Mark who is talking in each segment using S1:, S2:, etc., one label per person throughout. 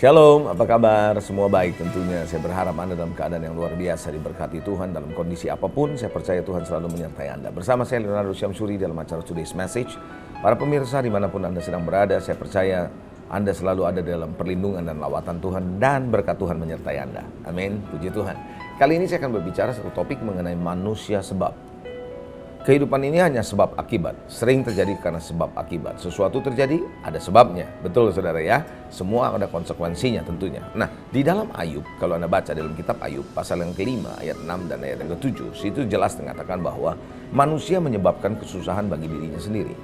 S1: Shalom, apa kabar? Semua baik tentunya. Saya berharap Anda dalam keadaan yang luar biasa, diberkati Tuhan dalam kondisi apapun. Saya percaya Tuhan selalu menyertai Anda. Bersama saya Leonardo Syamsuri dalam acara Today's Message. Para pemirsa dimanapun Anda sedang berada, saya percaya Anda selalu ada dalam perlindungan dan lawatan Tuhan, dan berkat Tuhan menyertai Anda. Amin, puji Tuhan. Kali ini saya akan berbicara satu topik mengenai manusia sebab. Kehidupan ini hanya sebab akibat, sering terjadi karena sebab akibat. Sesuatu terjadi, ada sebabnya. Betul saudara ya, semua ada konsekuensinya tentunya. Nah, di dalam Ayub, kalau Anda baca dalam kitab Ayub, pasal yang kelima, ayat 6 dan ayat yang ke-7, situ jelas mengatakan bahwa manusia menyebabkan kesusahan bagi dirinya sendiri.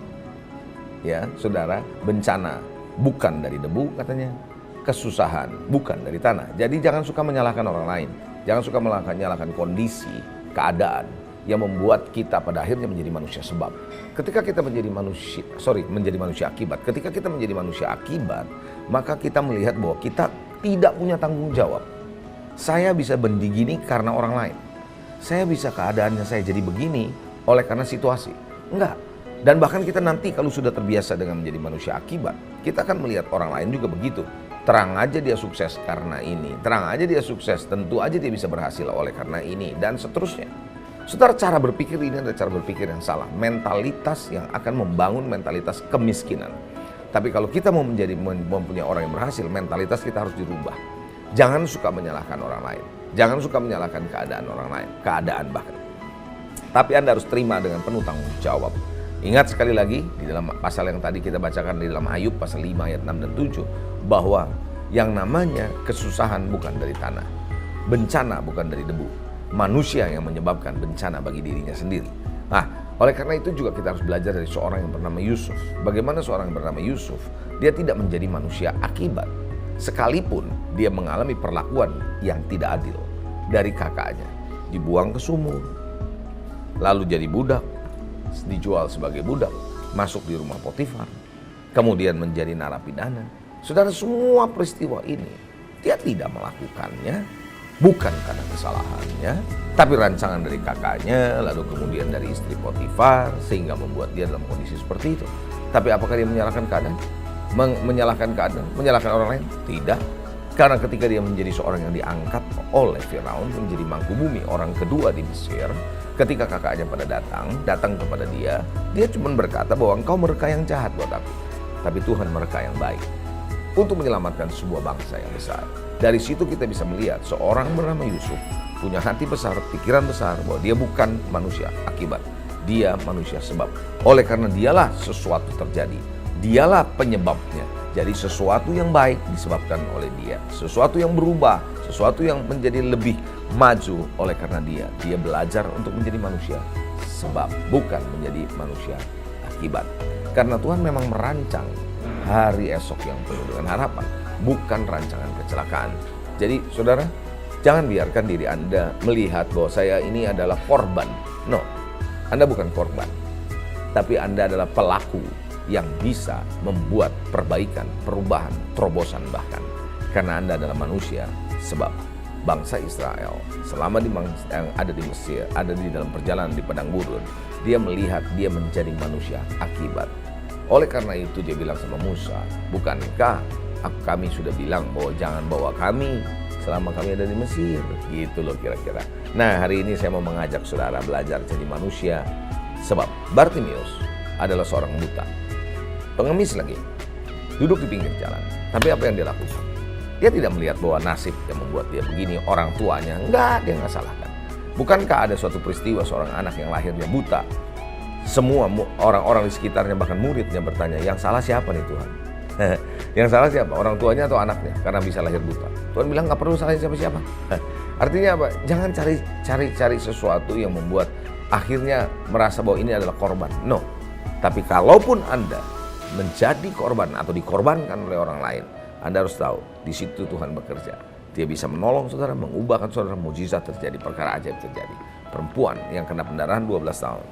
S1: Ya, saudara, bencana bukan dari debu katanya, kesusahan bukan dari tanah. Jadi jangan suka menyalahkan orang lain, jangan suka menyalahkan kondisi, keadaan, yang membuat kita pada akhirnya menjadi manusia sebab. Ketika kita menjadi manusia akibat. Ketika kita menjadi manusia akibat, maka kita melihat bahwa kita tidak punya tanggung jawab. Saya bisa begini karena orang lain. Saya bisa keadaannya saya jadi begini oleh karena situasi. Enggak. Dan bahkan kita nanti kalau sudah terbiasa dengan menjadi manusia akibat, kita akan melihat orang lain juga begitu. Terang aja dia sukses karena ini. Terang aja dia sukses, tentu aja dia bisa berhasil oleh karena ini, dan seterusnya. Saudara, cara berpikir ini adalah cara berpikir yang salah. Mentalitas yang akan membangun mentalitas kemiskinan. Tapi kalau kita mau mempunyai orang yang berhasil, mentalitas kita harus dirubah. Jangan suka menyalahkan orang lain. Jangan suka menyalahkan keadaan orang lain. Keadaan bahkan. Tapi Anda harus terima dengan penuh tanggung jawab. Ingat sekali lagi, di dalam pasal yang tadi kita bacakan di dalam Ayub, pasal 5 ayat 6 dan 7. Bahwa yang namanya kesusahan bukan dari tanah. Bencana bukan dari debu. Manusia yang menyebabkan bencana bagi dirinya sendiri. Nah, oleh karena itu juga kita harus belajar dari seorang yang bernama Yusuf. Bagaimana seorang yang bernama Yusuf, dia tidak menjadi manusia akibat. Sekalipun dia mengalami perlakuan yang tidak adil dari kakaknya. Dibuang ke sumur, lalu jadi budak, dijual sebagai budak, masuk di rumah Potifar, kemudian menjadi narapidana. Saudara, semua peristiwa ini dia tidak melakukannya bukan karena kesalahannya, tapi rancangan dari kakaknya, lalu kemudian dari istri Potifar, sehingga membuat dia dalam kondisi seperti itu. Tapi apakah dia menyalahkan keadaan? Menyalahkan keadaan? Menyalahkan orang lain? Tidak. Karena ketika dia menjadi seorang yang diangkat oleh Firaun menjadi mangku bumi, orang kedua di Mesir, ketika kakaknya pada datang kepada dia cuma berkata bahwa engkau mereka yang jahat buat aku, tapi Tuhan mereka yang baik untuk menyelamatkan sebuah bangsa yang besar. Dari situ kita bisa melihat seorang bernama Yusuf punya hati besar, pikiran besar, bahwa dia bukan manusia akibat. Dia manusia sebab. Oleh karena dialah sesuatu terjadi. Dialah penyebabnya. Jadi sesuatu yang baik disebabkan oleh dia. Sesuatu yang berubah, sesuatu yang menjadi lebih maju oleh karena dia. Dia belajar untuk menjadi manusia sebab, bukan menjadi manusia akibat. Karena Tuhan memang merancang hari esok yang penuh dengan harapan, bukan rancangan kecelakaan. Jadi saudara, jangan biarkan diri Anda melihat bahwa saya ini adalah korban. No, Anda bukan korban, tapi Anda adalah pelaku yang bisa membuat perbaikan, perubahan, terobosan bahkan. Karena Anda adalah manusia sebab. Bangsa Israel selama yang ada di Mesir, ada di dalam perjalanan di padang gurun, dia melihat dia menjadi manusia akibat. Oleh karena itu dia bilang sama Musa, bukankah kami sudah bilang bahwa jangan bawa kami selama kami ada di Mesir? Gitu loh kira-kira. Nah, hari ini saya mau mengajak saudara belajar jadi manusia sebab. Bartimeus adalah seorang buta, pengemis lagi, duduk di pinggir jalan. Tapi apa yang dia lakukan? Dia tidak melihat bahwa nasib yang membuat dia begini, orang tuanya. Enggak, dia nggak salahkan. Bukankah ada suatu peristiwa seorang anak yang lahirnya buta? Semua orang-orang di sekitarnya, bahkan muridnya bertanya, yang salah siapa nih Tuhan? Yang salah siapa? Orang tuanya atau anaknya? Karena bisa lahir buta. Tuhan bilang nggak perlu salahin siapa-siapa. Artinya apa? Jangan cari sesuatu yang membuat akhirnya merasa bahwa ini adalah korban. No. Tapi kalaupun Anda menjadi korban atau dikorbankan oleh orang lain, Anda harus tahu di situ Tuhan bekerja. Dia bisa menolong saudara, mengubahkan saudara, mujizat terjadi, perkara ajaib terjadi. Perempuan yang kena pendarahan 12 tahun.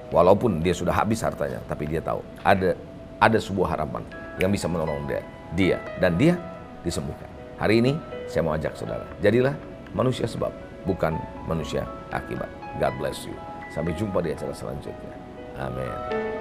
S1: Walaupun dia sudah habis hartanya, tapi dia tahu ada sebuah harapan yang bisa menolong dia dan dia disembuhkan. Hari ini saya mau ajak saudara, jadilah manusia sebab, bukan manusia akibat. God bless you. Sampai jumpa di acara selanjutnya. Amin.